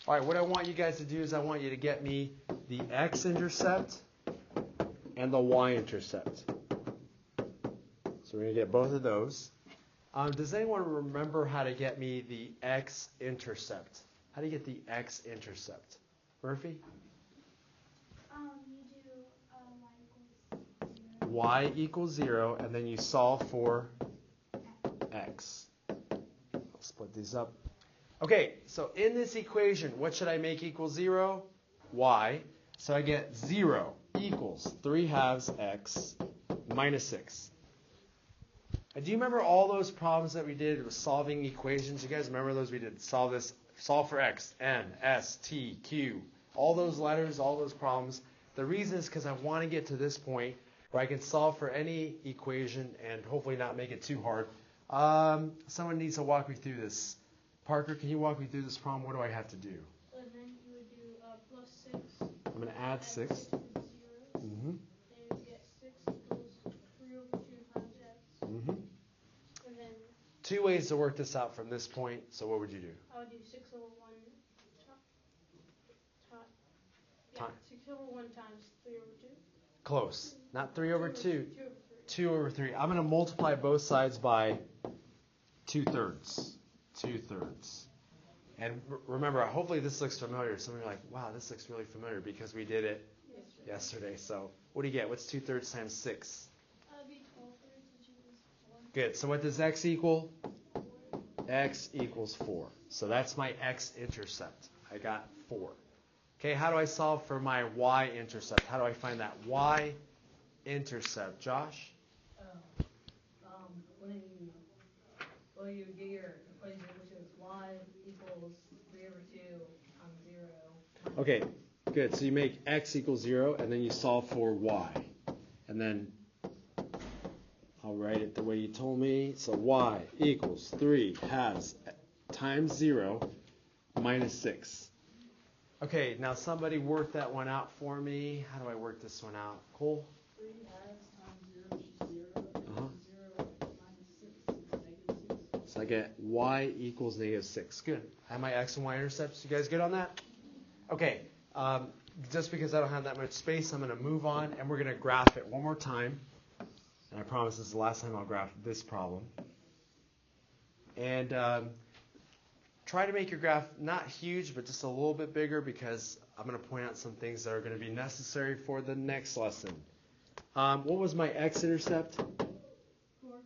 All right, what I want you guys to do is I want you to get me the x-intercept and the y-intercept. So we're going to get both of those. Does anyone remember how to get me the x-intercept? How do you get the x-intercept? Murphy? You do Y equals 0, and then you solve for x. I'll split these up. Okay, so in this equation, what should I make equal 0? Y. So I get 0 equals 3 halves x minus 6. Do you remember all those problems that we did with solving equations? You guys remember those? We did solve for x, n, s, t, q, all those letters, all those problems. The reason is because I want to get to this point where I can solve for any equation and hopefully not make it too hard. Someone needs to walk me through this. Parker, can you walk me through this problem? What do I have to do? So then you would do plus 6. I'm going to add 6. 6 to the zeros. Mm-hmm. Then you get 6 equals 3 over 2 times x. Mm-hmm. And then 2 ways to work this out from this point. So what would you do? I would do 6 over 1 6 over 1 times 3 over 2. Close. Not 3 over 2. 2 over 3. 2 over 3. I'm going to multiply both sides by 2/3. 2/3. And remember, hopefully this looks familiar. Some of you are like, wow, this looks really familiar because we did it yesterday. So what do you get? What's 2/3 times 6? That would be 12 thirds, which is 4. Good. So what does x equal? X equals 4. So that's my x-intercept. I got 4. Okay, how do I solve for my y-intercept? How do I find that y-intercept? Josh? When you get your equation, which is y equals 3 over 2 times 0. Okay, good. So you make x equals 0, and then you solve for y. And then I'll write it the way you told me. So y equals 3 halves times 0 minus 6. Okay, now somebody work that one out for me. How do I work this one out? Cole? 3 halves times 0, which is 0. 0 minus 6 is negative 6. So I get y equals negative 6. Good. I have my x and y intercepts. You guys good on that? Okay. Just because I don't have that much space, I'm going to move on, and we're going to graph it one more time. And I promise this is the last time I'll graph this problem. And try to make your graph not huge, but just a little bit bigger because I'm going to point out some things that are going to be necessary for the next lesson. What was my x-intercept? 4.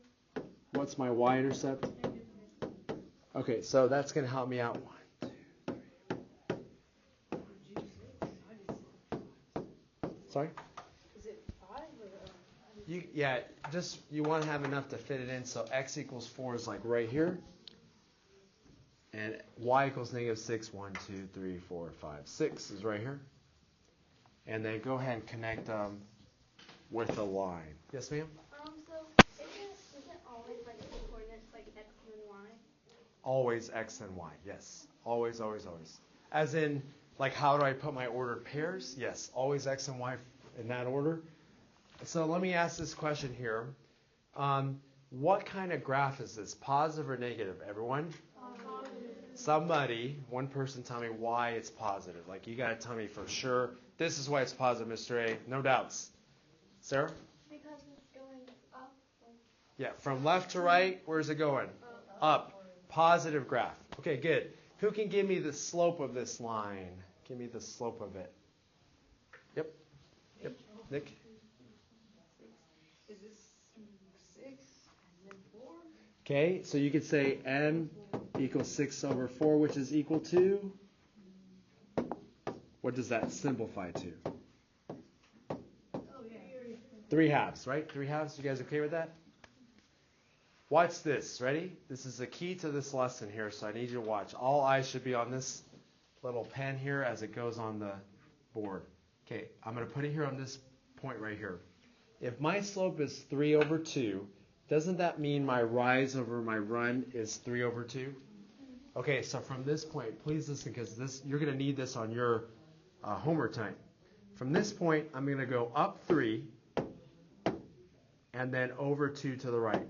What's my y-intercept? Negative 3. Okay, so that's going to help me out. 1, 2, 3. Sorry? Is it 5 or? You want to have enough to fit it in. So x equals 4 is like right here. And y equals negative 6, 1, 2, 3, 4, 5, 6 is right here. And then go ahead and connect with a line. Yes, ma'am? So isn't always like the coordinates like x and y? Always x and y, yes. Always, always, always. As in, like, how do I put my ordered pairs? Yes, always x and y in that order. So let me ask this question here. What kind of graph is this? Positive or negative? Everyone? Somebody, one person tell me why it's positive. Like, you got to tell me for sure, this is why it's positive, Mr. A. No doubts. Sarah? Because it's going up. Yeah, from left to right, where's it going? Up. Positive graph. Okay, good. Who can give me the slope of this line? Give me the slope of it. Yep. Nick? Is this 6 and then 4? Okay, so you could say n equals 6 over 4, which is equal to? What does that simplify to? 3 halves, right? 3 halves. You guys okay with that? Watch this. Ready? This is the key to this lesson here, so I need you to watch. All eyes should be on this little pen here as it goes on the board. Okay, I'm going to put it here on this point right here. If my slope is 3 over 2, doesn't that mean my rise over my run is 3 over 2? Okay, so from this point, please listen, because you're going to need this on your homework tonight. From this point, I'm going to go up 3 and then over 2 to the right.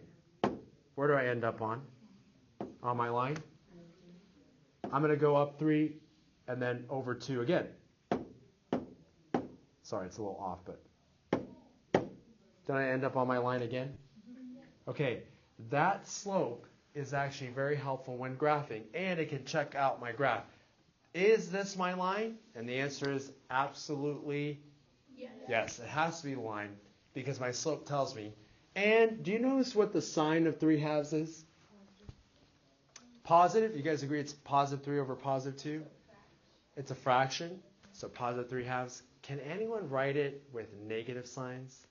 Where do I end up on? On my line? I'm going to go up 3 and then over 2 again. Sorry, it's a little off, but did I end up on my line again? Okay, that slope is actually very helpful when graphing, and it can check out my graph. Is this my line? And the answer is absolutely yes. It has to be the line because my slope tells me. And do you notice what the sign of 3/2 is? Positive. You guys agree it's positive 3 over positive 2? It's a fraction, so positive 3/2. Can anyone write it with negative signs?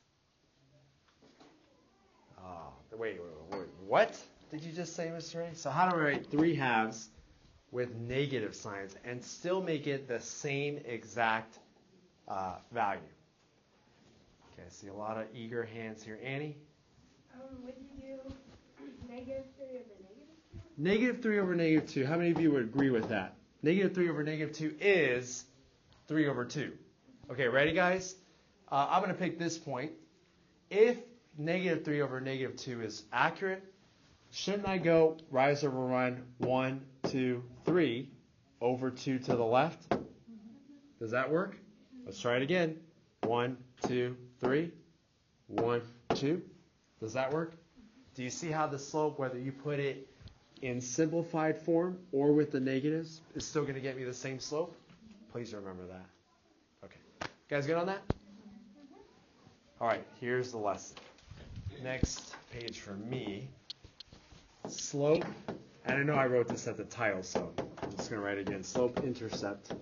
Wait, what did you just say, Mr. Ray? So how do I write 3/2 with negative signs and still make it the same exact value? Okay, I see a lot of eager hands here. Annie? Would you do negative 3 over negative 2? Negative 3 over negative 2. How many of you would agree with that? Negative 3 over negative 2 is 3 over 2. Okay, ready, guys? I'm going to pick this point. If negative 3 over negative 2 is accurate, shouldn't I go rise over run 1, 2, 3 over 2 to the left? Does that work? Let's try it again. 1, 2, 3. 1, 2. Does that work? Do you see how the slope, whether you put it in simplified form or with the negatives, is still going to get me the same slope? Please remember that. Okay. Guys good on that? All right, here's the lesson. Next page for me. Slope, and I know I wrote this at the title, so I'm just going to write it again. Slope-Intercept.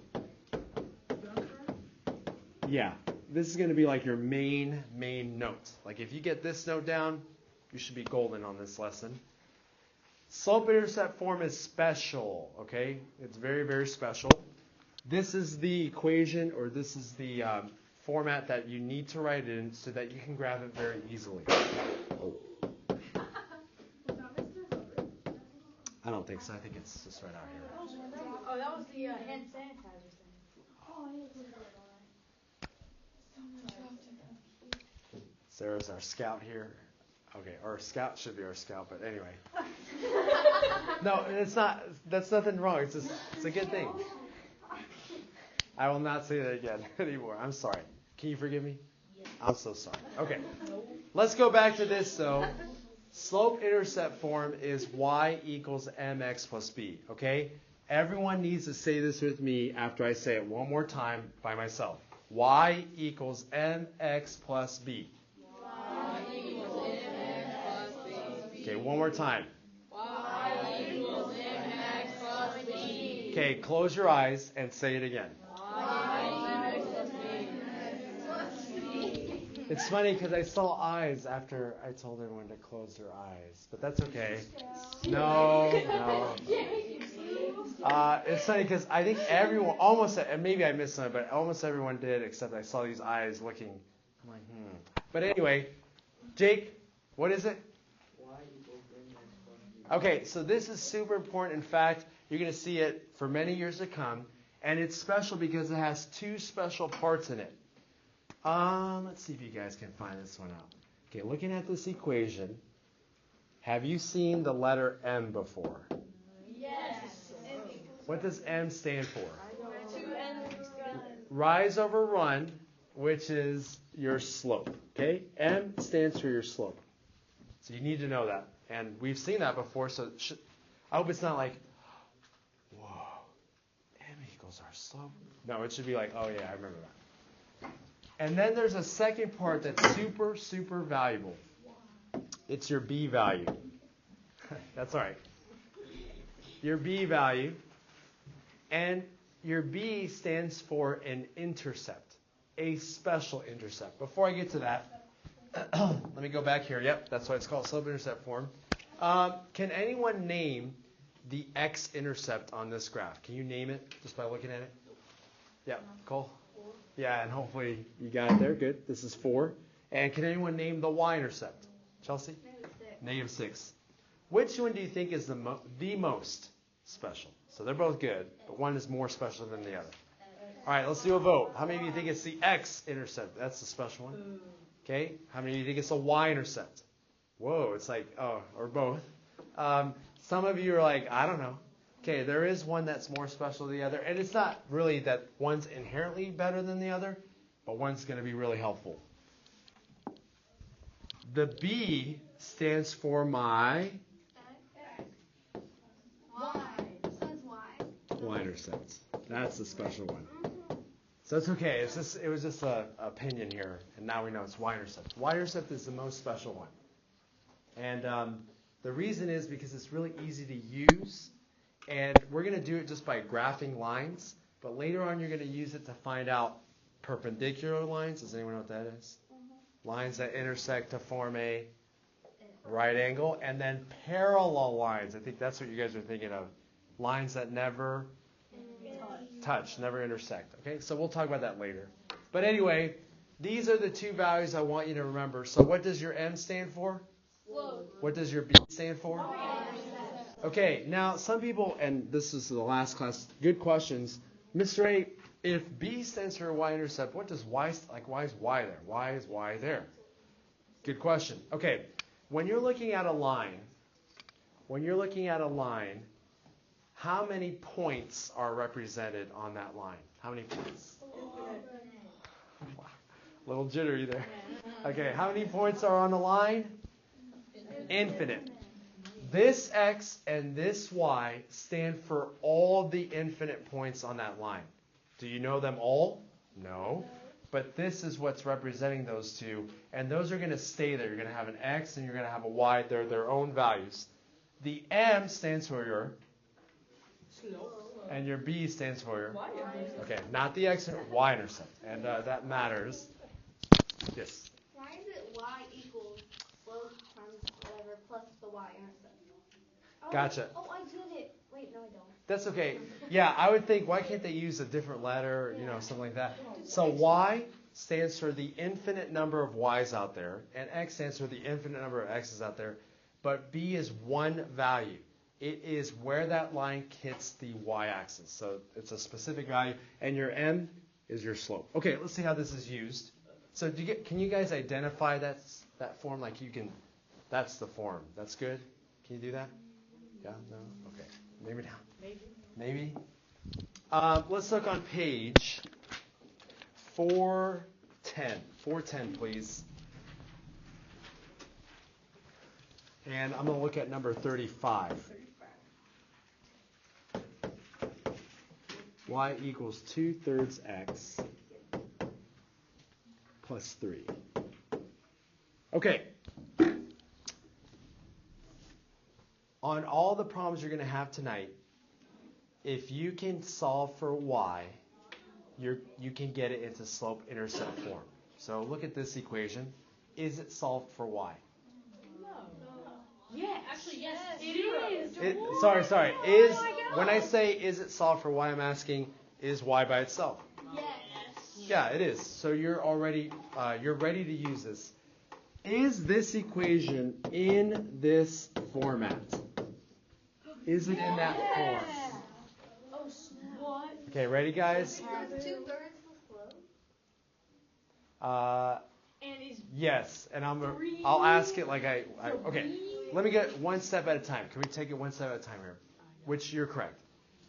Yeah, this is going to be like your main note. Like if you get this note down, you should be golden on this lesson. Slope-intercept form is special, okay? It's very, very special. This is the equation, or this is the format that you need to write in so that you can graph it very easily. Oh. I don't think so. I think it's just right out here. Oh, that was the hand sanitizer thing. Sarah's our scout here. Okay, our scout should be our scout, but anyway. No, it's not. That's nothing wrong. It's a good thing. I will not say that again anymore. I'm sorry. Can you forgive me? Yes. I'm so sorry. Okay. Let's go back to this, though. Slope-intercept form is y equals mx plus b. Okay? Everyone needs to say this with me after I say it one more time by myself. Y equals mx plus b. Y equals mx plus b. Okay, one more time. Y equals mx plus b. Okay, close your eyes and say it again. It's funny because I saw eyes after I told everyone to close their eyes, but that's okay. No. It's funny because I think everyone, almost, and maybe I missed some, but almost everyone did, except I saw these eyes looking. I'm like, But anyway, Jake, what is it? Y equals mx plus b. Okay, so this is super important. In fact, you're going to see it for many years to come, and it's special because it has two special parts in it. Let's see if you guys can find this one out. Okay, looking at this equation, have you seen the letter M before? Yes. What does M stand for? 2n Rise over run, which is your slope. Okay, M stands for your slope. So you need to know that. And we've seen that before, so I hope it's not like, whoa, M equals our slope. No, it should be like, oh yeah, I remember that. And then there's a second part that's super, super valuable. It's your B value. That's all right. Your B value. And your B stands for an intercept, a special intercept. Before I get to that, let me go back here. Yep, that's why it's called slope-intercept form. Can anyone name the x-intercept on this graph? Can you name it just by looking at it? Yeah, Cole? Yeah, and hopefully you got it there. Good. This is 4. And can anyone name the y-intercept? Chelsea? Negative 6. Which one do you think is the most special? So they're both good, but one is more special than the other. All right, let's do a vote. How many of you think it's the x-intercept? That's the special one. Okay. How many of you think it's the y-intercept? Whoa, it's like, or both. Some of you are like, I don't know. Okay, there is one that's more special than the other, and it's not really that one's inherently better than the other, but one's going to be really helpful. The B stands for my Y-intercept. That's the special one. So it's okay. It was just an opinion here, and now we know it's Y-intercept. Y-intercept is the most special one. And the reason is because it's really easy to use, and we're going to do it just by graphing lines, but later on you're going to use it to find out perpendicular lines. Does anyone know what that is? Lines that intersect to form a right angle, and then parallel lines. I think that's what you guys are thinking of. Lines that never touch, never intersect. Okay, so we'll talk about that later. But anyway, these are the two values I want you to remember. So what does your M stand for? What does your B stand for? Okay, now some people, and this is the last class, good questions. Mr. A, if B stands for Y-intercept, what does Y, like why is Y there? Why is Y there? Good question. Okay, when you're looking at a line, how many points are represented on that line? How many points? A little jittery there. Okay, how many points are on the line? Infinite. This X and this Y stand for all the infinite points on that line. Do you know them all? No. But this is what's representing those two, and those are going to stay there. You're going to have an X and you're going to have a Y. They're their own values. The M stands for your and your B stands for your okay, not the X, Y-intercept, and that matters. Yes. Why is it Y equals slope times whatever plus the Y-intercept? Gotcha. Oh, I get it. Wait, no, I don't. That's okay. Yeah, I would think, why can't they use a different letter, something like that? So Y stands for the infinite number of Y's out there, and X stands for the infinite number of X's out there, but B is one value. It is where that line hits the Y-axis. So it's a specific value, and your M is your slope. Okay, let's see how this is used. So can you guys identify that form? Like you can, that's the form. That's good? Can you do that? Yeah? No? Okay. Maybe not. Maybe? Let's look on page 410. 410, please. And I'm going to look at number 35. Y equals 2/3 X plus 3. Okay. On all the problems you're going to have tonight, if you can solve for Y, you can get it into slope-intercept form. So look at this equation. Is it solved for Y? No. Yeah, actually, yes. It is. Sorry. When I say is it solved for Y, I'm asking, is Y by itself? Yes. Yeah, it is. So you're ready to use this. Is this equation in this format? Is it in that form? Oh, what? Okay, ready, guys? 2/3 the slope. Yes, and I'll ask it like okay. Let me get one step at a time. Can we take it one step at a time here? Which you're correct.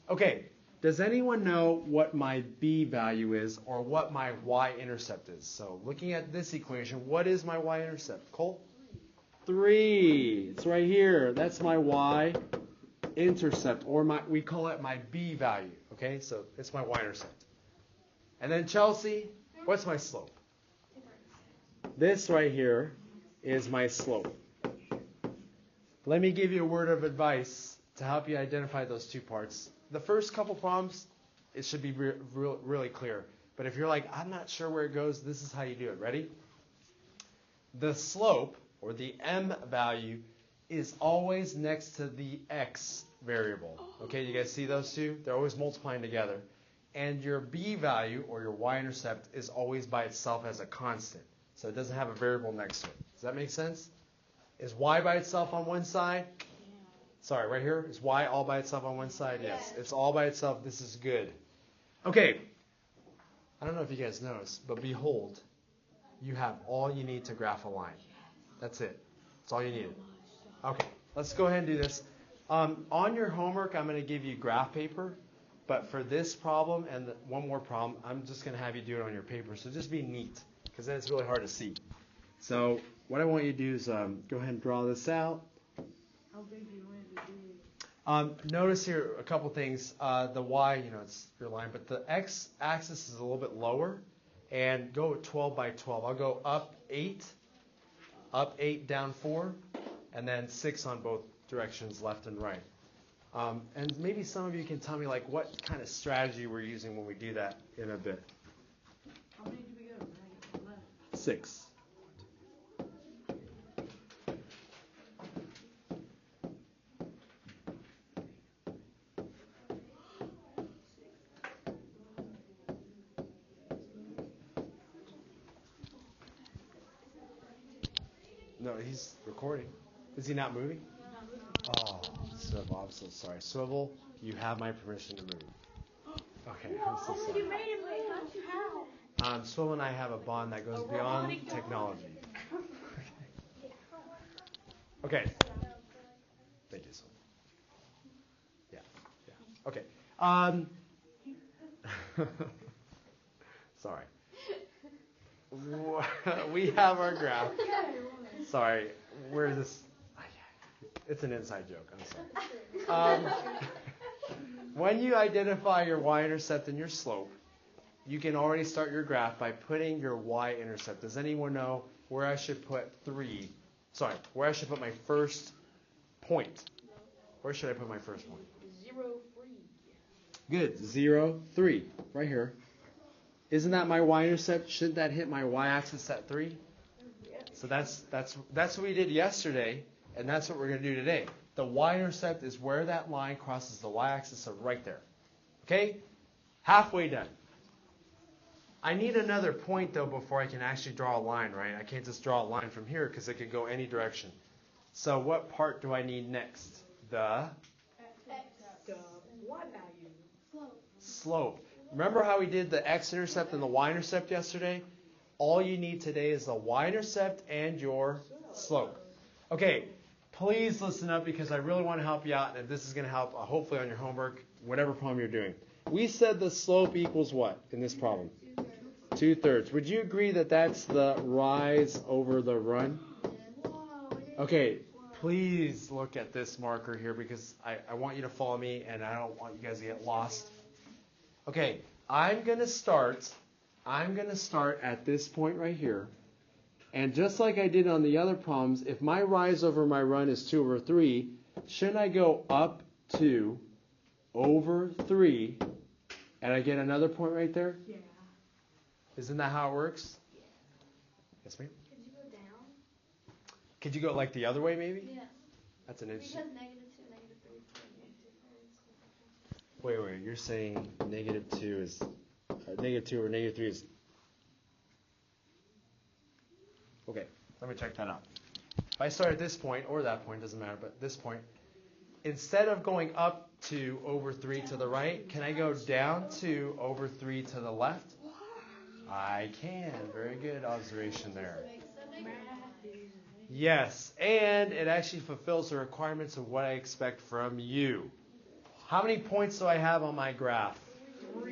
Okay. Does anyone know what my B value is or what my Y-intercept is? So looking at this equation, what is my Y-intercept? Cole? 3. It's right here. That's my Y-intercept, or we call it my B value. Okay, so it's my Y-intercept. And then Chelsea, what's my slope? This right here is my slope. Let me give you a word of advice to help you identify those two parts. The first couple problems, it should be really clear. But if you're like, I'm not sure where it goes, this is how you do it. Ready? The slope, or the M value, is always next to the X variable. Okay, you guys see those two? They're always multiplying together. And your B value, or your Y-intercept, is always by itself as a constant. So it doesn't have a variable next to it. Does that make sense? Is Y by itself on one side? Sorry, right here? Is Y all by itself on one side? Yes. It's all by itself. This is good. Okay. I don't know if you guys noticed, but behold, you have all you need to graph a line. That's it. That's all you need. Okay. Let's go ahead and do this. On your homework, I'm going to give you graph paper. But for this problem and one more problem, I'm just going to have you do it on your paper. So just be neat, because then it's really hard to see. So what I want you to do is go ahead and draw this out. How big do you want it to be? Notice here a couple things. The y, it's your line, but the x-axis is a little bit lower. And go 12 by 12. I'll go up 8, down 4, and then 6 on both directions, left and right. And maybe some of you can tell me what kind of strategy we're using when we do that in a bit. How many do we go? Right, left. 6. No, he's recording. Is he not moving? Oh, Swivl, I'm so sorry. Swivl, you have my permission to move. Okay, I'm so sorry. You made it wait, how? Swivl and I have a bond that goes beyond technology. Okay. Thank you, Swivl. Yeah. Okay. Sorry. We have our graph. Sorry, it's an inside joke, I'm sorry. When you identify your y-intercept and your slope, you can already start your graph by putting your y-intercept. Does anyone know where I should put where I should put my first point? Where should I put my first point? 0, 3. Good, 0, 3, right here. Isn't that my y-intercept? Shouldn't that hit my y-axis at 3? So that's what we did yesterday, and that's what we're going to do today. The y-intercept is where that line crosses the y-axis, so right there. Okay? Halfway done. I need another point, though, before I can actually draw a line, right? I can't just draw a line from here because it could go any direction. So what part do I need next? The Y value. slope. Remember how we did the x-intercept and the y-intercept yesterday? All you need today is the y-intercept and your slope. Okay, please listen up because I really want to help you out, and this is going to help hopefully on your homework, whatever problem you're doing. We said the slope equals what in this problem? 2/3. Would you agree that that's the rise over the run? Okay, please look at this marker here because I want you to follow me and I don't want you guys to get lost. Okay, I'm going to start at this point right here. And just like I did on the other problems, if my rise over my run is 2 over 3, shouldn't I go up 2 over 3 and I get another point right there? Yeah. Isn't that how it works? Yeah. Yes, ma'am? Could you go down? Could you go like the other way maybe? Yeah. That's an interesting. Because -2, -3 is -2. Wait, you're saying -2 is -2 or -3 is. Okay, let me check that out. If I start at this point or that point, doesn't matter, but this point, instead of going up 2 over 3 to the right, can I go down 2 over 3 to the left? I can. Very good observation there. Yes, and it actually fulfills the requirements of what I expect from you. How many points do I have on my graph?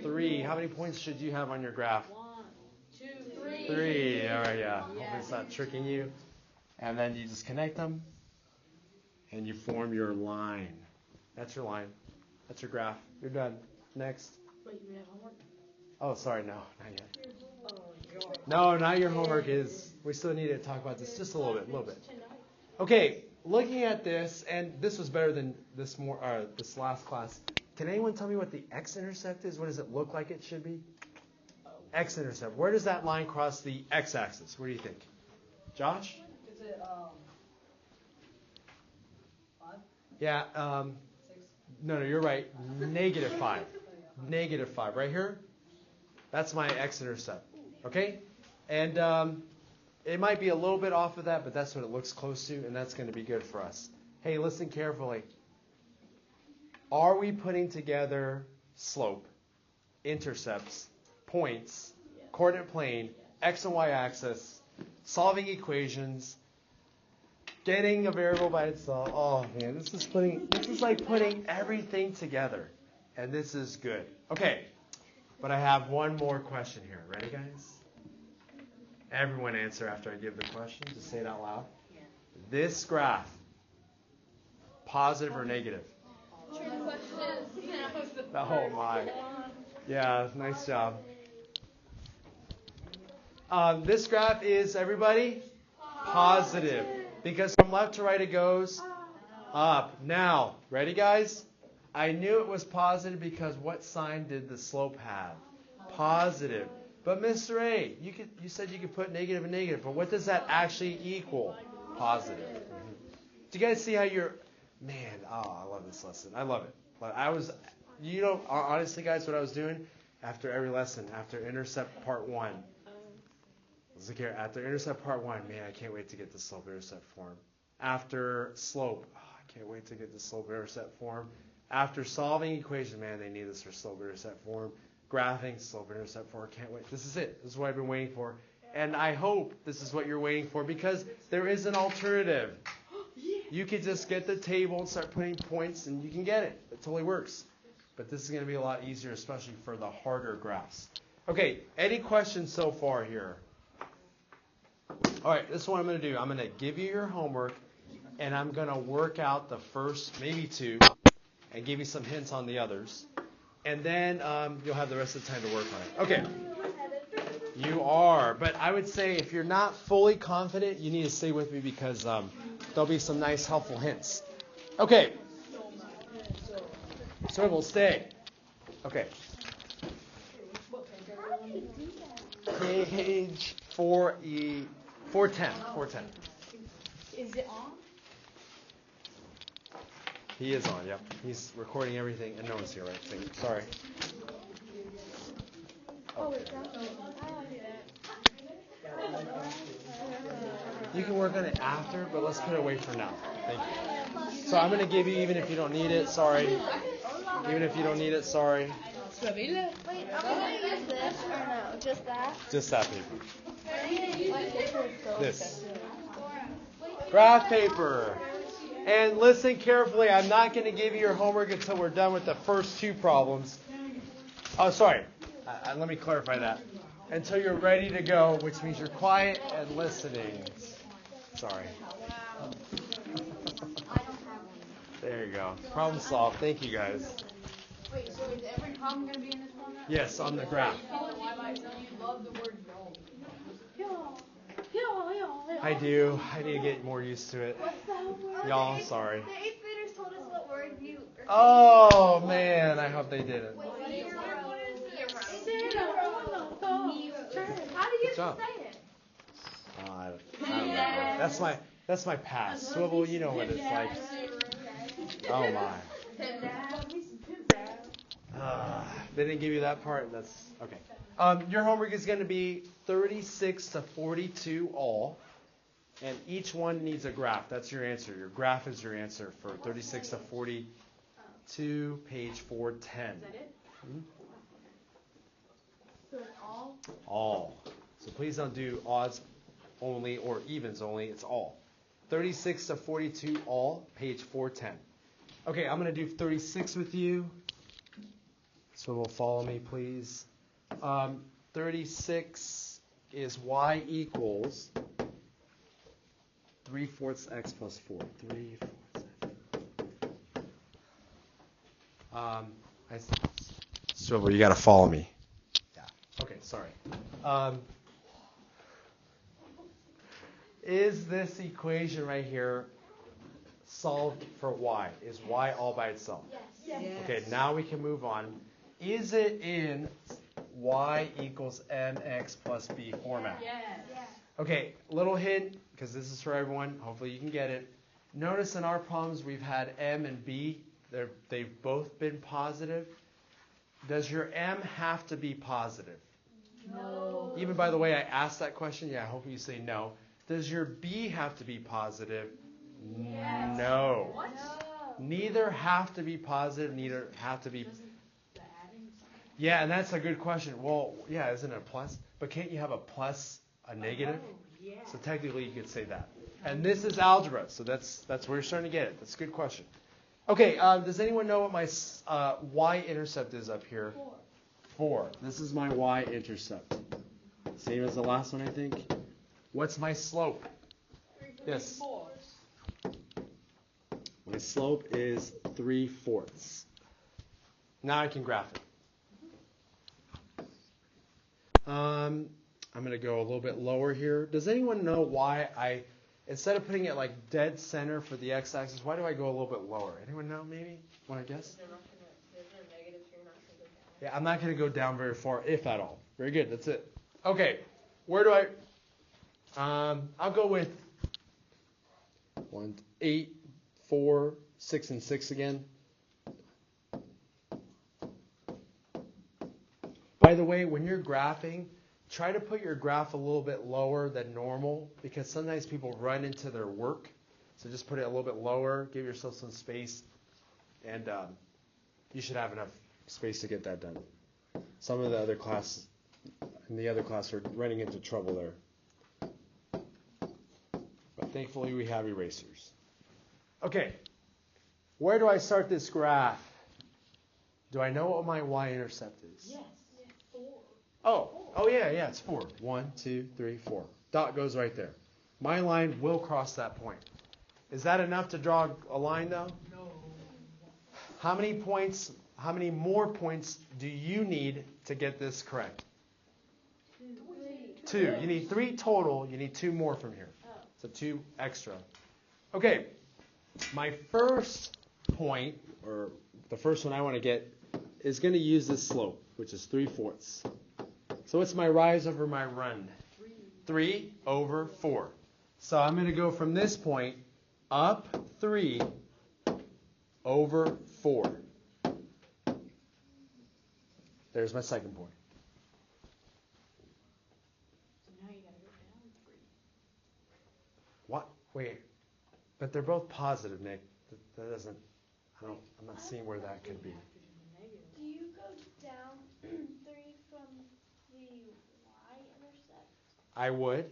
3. How many points should you have on your graph? 1, 2, 3. 3. All right, yeah. Hopefully it's not tricking you. And then you just connect them, and you form your line. That's your line. That's your graph. You're done. Next. Wait, you have homework? Oh, sorry, no, not yet. Oh, God. No, not your homework is. We still need to talk about this just a little bit. Okay, looking at this, and this was better than this last class. Can anyone tell me what the x-intercept is? What does it look like it should be? X-intercept. Where does that line cross the x-axis? What do you think? Josh? Is it, 5? Yeah. 6? No, you're right. -5. -5. Right here? That's my x-intercept. Okay? And it might be a little bit off of that, but that's what it looks close to, and that's going to be good for us. Hey, listen carefully. Are we putting together slope, intercepts, points, coordinate plane, x and y axis, solving equations, Getting a variable by itself. Oh man, this is like putting everything together. And this is good. Okay. But I have one more question here. Ready, guys? Everyone answer after I give the question. Just say it out loud. Yeah. This graph, positive or negative? Oh my. Yeah, nice job. This graph is, everybody, positive. Because from left to right it goes up. Now, ready, guys? I knew it was positive because what sign did the slope have? Positive. But Mr. A, you said you could put negative and negative, but what does that actually equal? Positive. Do you guys see how you're... Man, I love this lesson. I love it. Honestly, guys, what I was doing after every lesson, after intercept part 1. Look here, after intercept part 1, man, I can't wait to get the slope-intercept form. After slope, I can't wait to get the slope-intercept form. After solving equation, man, they need this for slope-intercept form. Graphing, slope-intercept form, can't wait. This is it. This is what I've been waiting for. And I hope this is what you're waiting for because there is an alternative. You could just get the table and start putting points and you can get it. It totally works. But this is going to be a lot easier, especially for the harder graphs. Okay, any questions so far here? All right, this is what I'm going to do. I'm going to give you your homework, and I'm going to work out the first, maybe 2, and give you some hints on the others. And then you'll have the rest of the time to work on it. Okay. You are. But I would say if you're not fully confident, you need to stay with me because there'll be some nice, helpful hints. Okay. Swivl, stay. Okay. Page 4E, 410. Is it on? He is on, yep. He's recording everything, and no one's here, right? Sorry. Oh, it's on. You can work on it after, but let's put it away for now. Thank you. So I'm going to give you, even if you don't need it, sorry. Even if you don't need it, sorry. Wait, are we going to use this or no? Just that? Just that paper. This. Graph paper. And listen carefully, I'm not going to give you your homework until we're done with the first 2 problems. Oh, sorry. Let me clarify that. Until you're ready to go, which means you're quiet and listening. Sorry. There you go. Problem solved. Thank you, guys. Wait, so is every problem going to be in this one? Yes, on the graph. You love the word y'all. I do. I need to get more used to it. What's that word? Y'all, sorry. The 8th graders told us what word you... Oh, man. I hope they didn't. How do you Good job. say it? I don't remember. That's my past. Swivl, you know what it's like. Oh, my. They didn't give you that part? That's okay. Your homework is going to be 36 to 42 all. And each one needs a graph. That's your answer. Your graph is your answer for 36 to 42, page 410. Is that it? So it's all? All. So please don't do odds only or evens only. It's all. 36 to 42 all, page 410. Okay, I'm going to do 36 with you. So we'll follow me, please. 36 is y equals 3/4 x plus 4. 3/4. Swivl, you got to follow me. Yeah. Okay, sorry. Is this equation right here solved for y? Is y all by itself? Yes. Okay, now we can move on. Is it in y equals mx plus b format? Yes. Okay, little hint, because this is for everyone. Hopefully you can get it. Notice in our problems we've had m and b. They've both been positive. Does your m have to be positive? No. Even by the way, I asked that question. Yeah, I hope you say no. Does your b have to be positive? Yes. No. What? Neither have to be positive, neither have to be... Yeah, and that's a good question. Well, yeah, isn't it a plus? But can't you have a plus, a negative? Oh, yeah. So technically you could say that. And this is algebra, so that's where you're starting to get it. That's a good question. Okay, does anyone know what my y-intercept is up here? 4. This is my y-intercept. Same as the last one, I think. What's my slope? Yes. 4. My slope is 3/4. Now I can graph it. I'm going to go a little bit lower here. Does anyone know why instead of putting it like dead center for the x-axis, why do I go a little bit lower? Anyone know maybe? Want to guess? Yeah, I'm not going to go down very far, if at all. Very good. That's it. Okay. Where do I'll go with 1, 8, 4, 6, and 6 again. By the way, when you're graphing, try to put your graph a little bit lower than normal because sometimes people run into their work. So just put it a little bit lower, give yourself some space, and you should have enough space to get that done. Some of the other class are running into trouble there. But thankfully we have erasers. Okay, where do I start this graph? Do I know what my y-intercept is? Yes. 4. Oh yeah, it's 4. 1, 2, 3, 4. Dot goes right there. My line will cross that point. Is that enough to draw a line though? No. How many more points do you need to get this correct? 2. You need 3 total. You need 2 more from here. So 2 extra. Okay. My first point, or the first one I want to get, is going to use this slope, which is 3/4. So what's my rise over my run? 3/4. So I'm going to go from this point up 3/4. There's my second point. So now you gotta go down 3. What? Wait. But they're both positive, Nick. That doesn't, I'm not seeing where that could be. Do you go down 3 from the y-intercept? I would.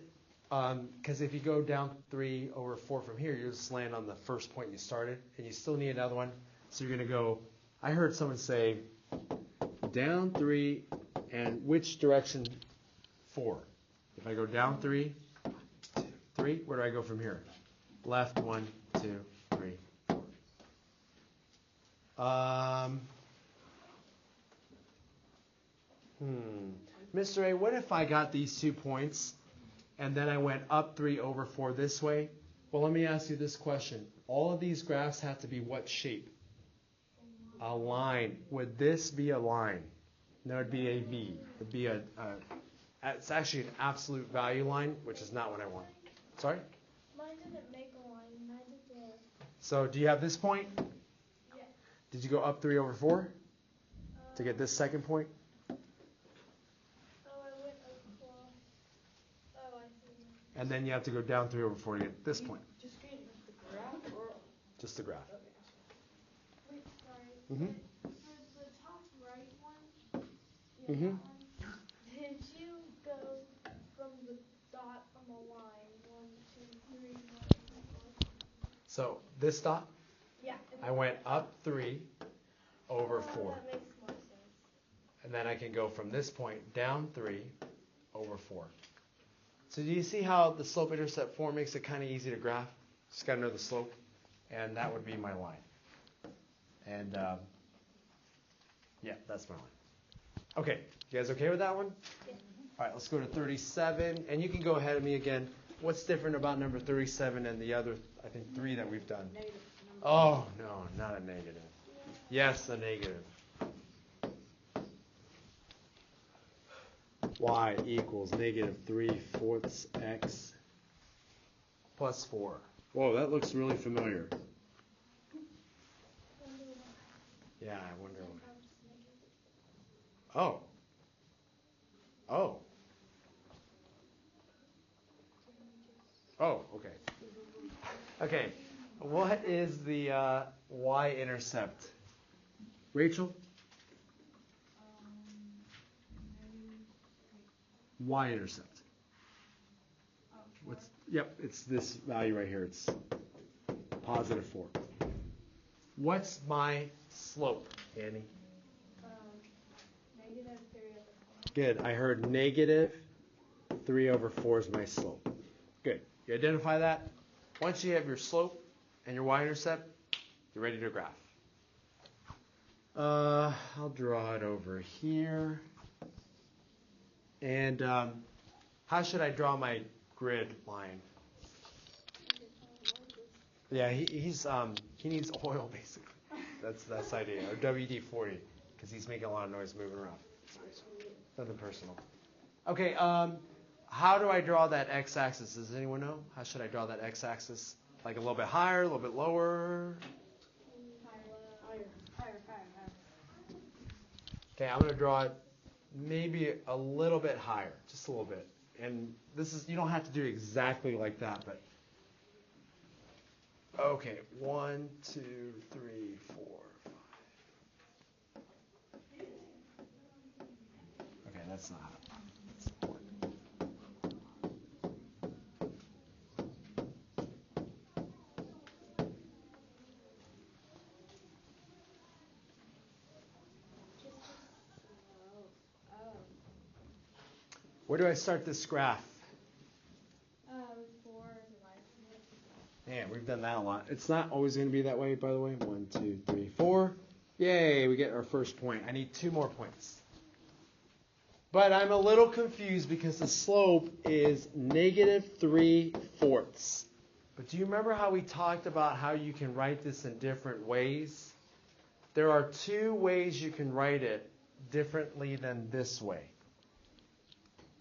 Because if you go down 3/4 from here, you just land on the first point you started, and you still need another one. So you're going to go, I heard someone say, down 3, and which direction 4? If I go down 3, 3, where do I go from here? Left, 1, 2, 3, 4. Mr. A, what if I got these 2 points and then I went up 3/4 this way? Well, let me ask you this question. All of these graphs have to be what shape? A line. Would this be a line? No, it'd be a V. It'd be it's actually an absolute value line, which is not what I want. Sorry? Mine didn't make a line. Mine did the... So do you have this point? Yeah. Did you go up 3/4 to get this second point? Oh, I went across. Oh, I see. And then you have to go down 3/4 to get this point. Just getting the graph or? Just the graph. Wait, sorry. Mhm. But for the top right one, yeah, Mhm. that one, did you go from the dot on the line? 1, 2, 3, 1, 2, 4. So this dot, Yeah. I went up 3/4. That makes more sense. And then I can go from this point down 3/4. So do you see how the slope-intercept form makes it kind of easy to graph? Just got to know the slope. And that would be my line. And yeah, that's my line. Okay, you guys okay with that one? Yeah. All right, let's go to 37. And you can go ahead of me again. What's different about number 37 and the other, I think, 3 that we've done? Negative number. Oh, no, not a negative. Yes, a negative. Y equals negative 3/4 x plus 4. Whoa, that looks really familiar. Yeah, I wonder why. Oh. Oh. Oh, okay. Okay, what is the y-intercept? Rachel? Y-intercept. Yep, it's this value right here. It's positive 4. What's my slope, Annie? Negative 3 over 4. Good. I heard negative 3 over 4 is my slope. Good. You identify that? Once you have your slope and your y-intercept, you're ready to graph. I'll draw it over here. And how should I draw my grid line? Yeah, he needs oil basically. That's the idea. Or WD-40 because he's making a lot of noise moving around. Nothing personal. Okay. How do I draw that x-axis? Does anyone know? How should I draw that x-axis? Like a little bit higher, a little bit lower? Higher. Okay, I'm going to draw it maybe a little bit higher, just a little bit. And this is, you don't have to do exactly like that, but okay, 1, 2, 3, 4, 5. Okay, that's not that's important. Where do I start this graph? 4 Man, we've done that a lot. It's not always going to be that way, by the way. 1, 2, 3, 4. Yay, we get our first point. I need 2 more points. But I'm a little confused because the slope is negative 3/4. But do you remember how we talked about how you can write this in different ways? There are 2 ways you can write it differently than this way.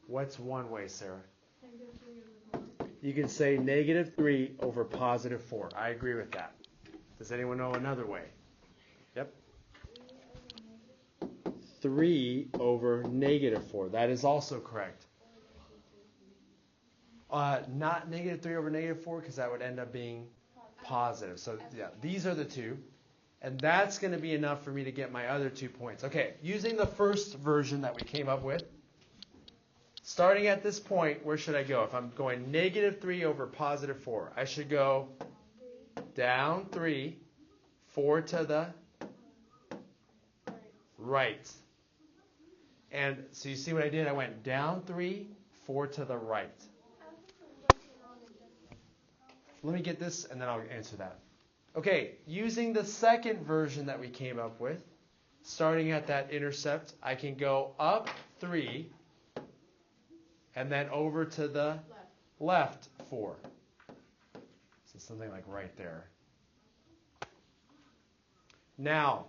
What's one way, Sarah? Negative 3 over 4. You can say negative 3 over positive 4. I agree with that. Does anyone know another way? Yep. 3 over negative 4. That is also correct. Not negative 3 over negative 4 because that would end up being positive. So yeah, these are the 2. And that's going to be enough for me to get my other 2 points. Okay, using the first version that we came up with, starting at this point, where should I go? If I'm going negative 3 over positive 4, I should go down 3, 4 to the right. And so you see what I did? I went down 3, 4 to the right. Let me get this and then I'll answer that. Okay, using the second version that we came up with, starting at that intercept, I can go up 3 and then over to the left 4. So something like right there. Now,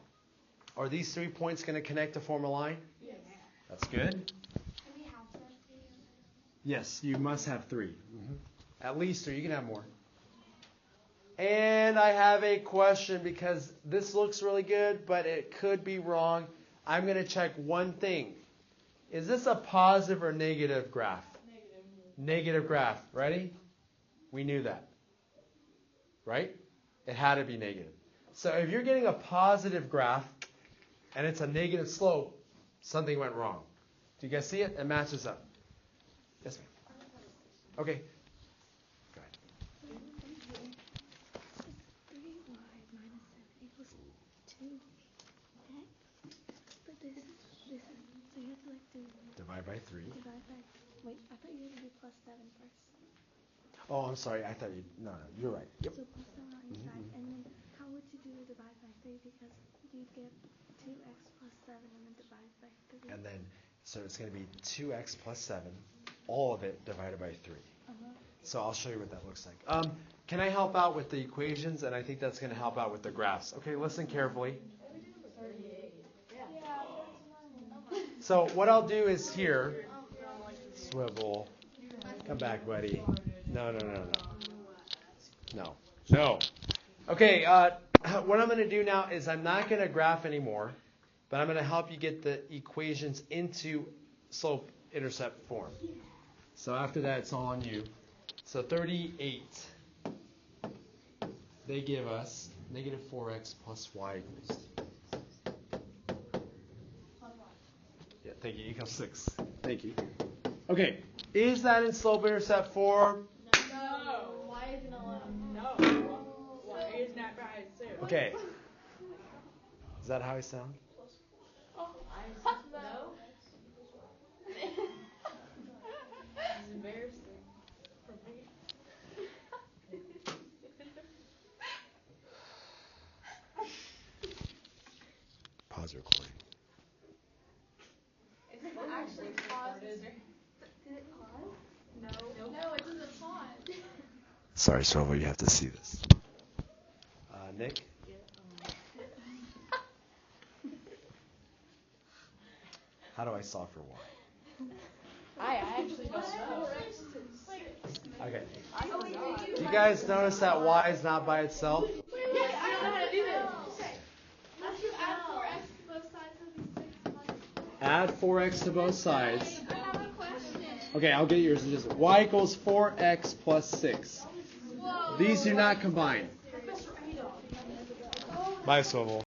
are these 3 points going to connect to form a line? Yes. That's good. Can we have that? Yes, you must have 3. Mm-hmm. At least 3. You can have more. And I have a question because this looks really good, but it could be wrong. I'm going to check one thing. Is this a positive or negative graph? Negative graph. Ready? We knew that. Right? It had to be negative. So if you're getting a positive graph and it's a negative slope, something went wrong. Do you guys see it? It matches up. Yes, ma'am. Okay. Go ahead. 3y minus 7 equals 2x. But this is, so you have to like do... Divide by 3. Divide by, wait, I thought you had to do plus 7 first. Oh, I'm sorry. I thought you, no, you're right. Yep. So plus 7 on each side, and then how would you do a divide by 3? Because you'd get 2x plus 7 and then divide by 3. And then, so it's going to be 2x plus 7, all of it divided by 3. So I'll show you what that looks like. Can I help out with the equations? And I think that's going to help out with the graphs. Okay, listen carefully. So what I'll do is here, Swivl, come back, buddy. No. Okay, what I'm going to do now is I'm not going to graph anymore, but I'm going to help you get the equations into slope-intercept form. So after that, it's all on you. So 38, they give us negative 4x plus y equals. Yeah, thank you. Equals 6. Thank you. Okay, is that in slope-intercept form? No. Okay. Is that how I sound? No. This is embarrassing for me. Pause recording. It's actually paused. Did it pause? No, it doesn't pause. Sorry, Swivl, you have to see this. Nick? How do I solve for y? I actually don't know. Okay. Do you guys notice that y is not by itself? Wait, I don't know how to do this. Let's just add 4x to both sides of these 600. Add 4x to both sides. I have a question. Okay, I'll get yours. Just y equals 4x plus 6. Whoa. These do not combine. Bye, Swivl.